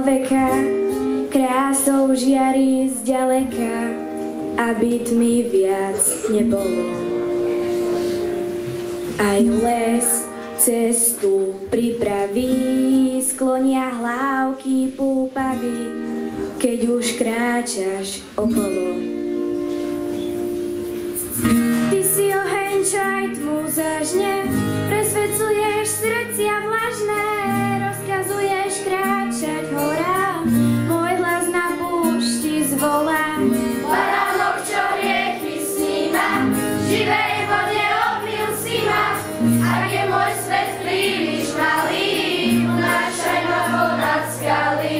človeka, krásou žiari zďaleka, aby tmy viac nebolo. Aj les cestu pripraví, sklonia hlávky púpavy, keď už kráčaš okolo. Ty si oheň, čo aj tmu zažne, presvedcuješ srdcia vlažné, rozkazuješ kráčať horám, môj hlas na púšti zvolá. Baránok, čo hriechy sníma, živej vode obmyl si ma, ak je môj svet príliš malý, unášaj ma ponad skaly.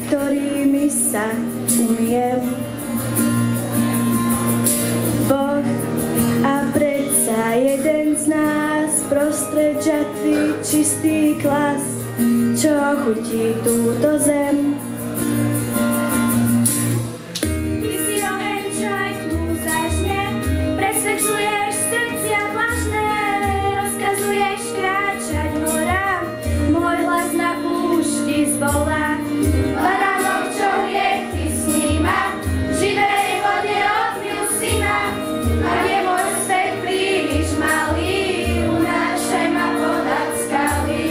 Ktorými sa umiem Boh a predsa jeden z nás prostred žatvy čistý klas, čo chutí túto zem. Ty si oheň, čo aj tmu zažne, presvedčuješ srdcia vlažné, rozkazuješ kráčať horám, môj hlas na púšti zvolá. Baránok, čo hriechy sníma, živej vode obmyl si ma, ak je môj svet príliš malý, unášaj ma ponad skaly.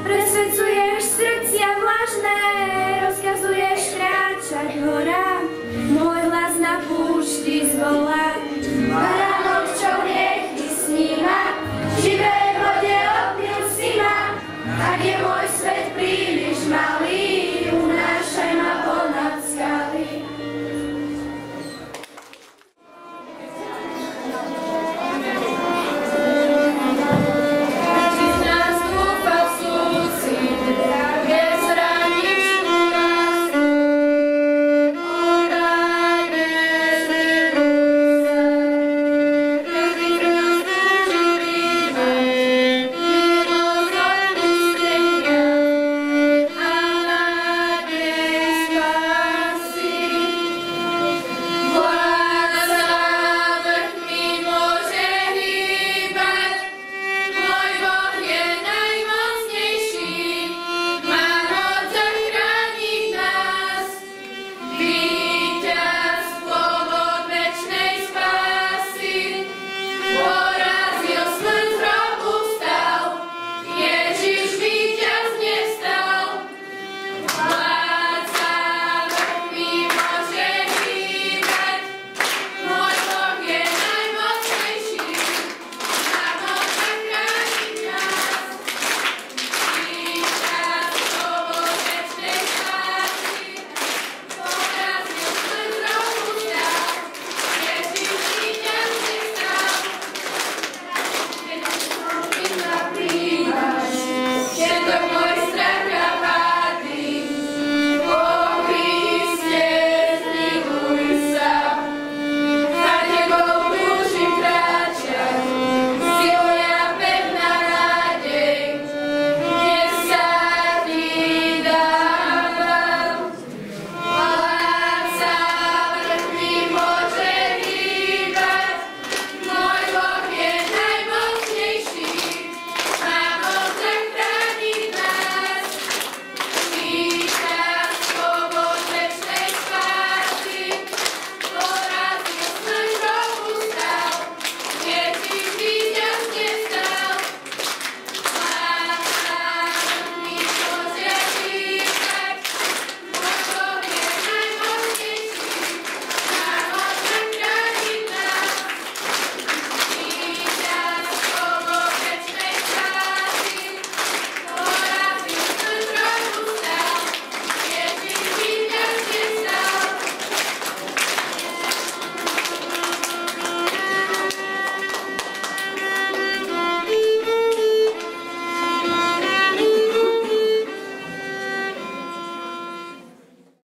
Presvedcuješ srdcia vlažné, rozkazuješ kráčať horám, môj hlas na púšti zvolá.